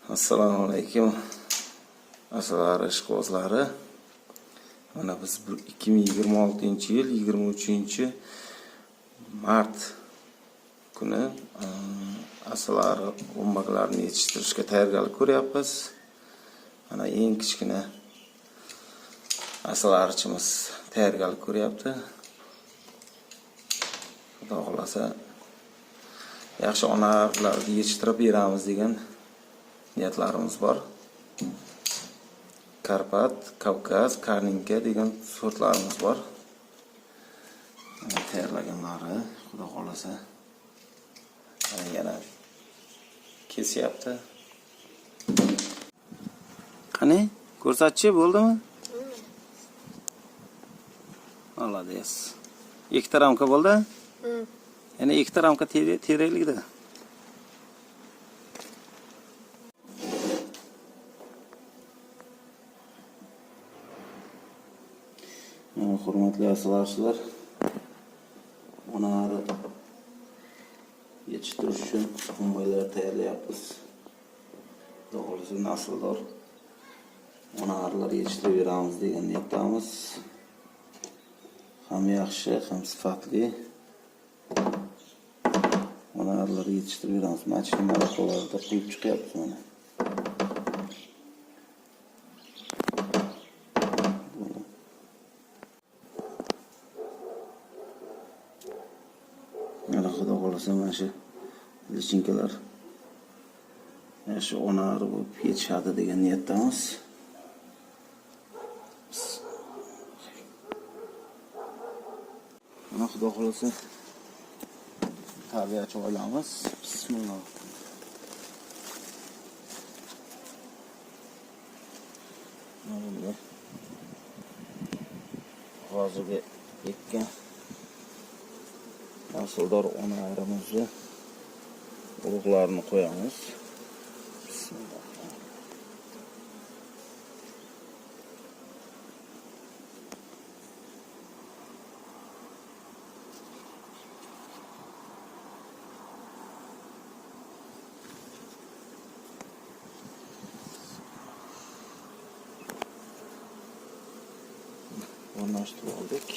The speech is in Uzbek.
Assalomu alaykum. Aslar ishqibozlari. Mana biz 2026-yil 23-mart kuni aslar o'mbaqlarni yetishtirishga tayyorgarlik ko'ryapmiz. Mana eng kichkina aslarchimiz tayyorgarlik ko'ryapti. Xudo xolasa yaxshi onalarni yetishtirib beramiz degan niyatlarimiz bor. Karpat, Kavkaz, Karninka degan sortlarimiz bor. Tayyorlaganlari, xudo xolasa yana kesyapti. Qani, ko'rsatchi bo'ldimi? Молодец. 2 ramka bo'ldi? Yana 2 ramka teraylikda. Hurmatli aslarchilar, onari yetishtirish uchun ommalar tayyorlayapmiz. Xudo nasldor onarlar yetishtirib beramiz degan niyatdamiz. Ham yaxshi, ham sifatli onarlar yetishtirib beramiz. Mana maraqalarda quyib chiqyapti mana. Mana xudo xolasa mana shu lichinkalar yaxshi onar bo'lib yetishadi degan niyatdamiz. Mana xudo xolasa tarbiyachi oilamiz. Bismillah. Mana hozirga ekkan nasldor onalarimizni urug'larini qo'yamiz. Bismillah. O'rnashtirib oldik.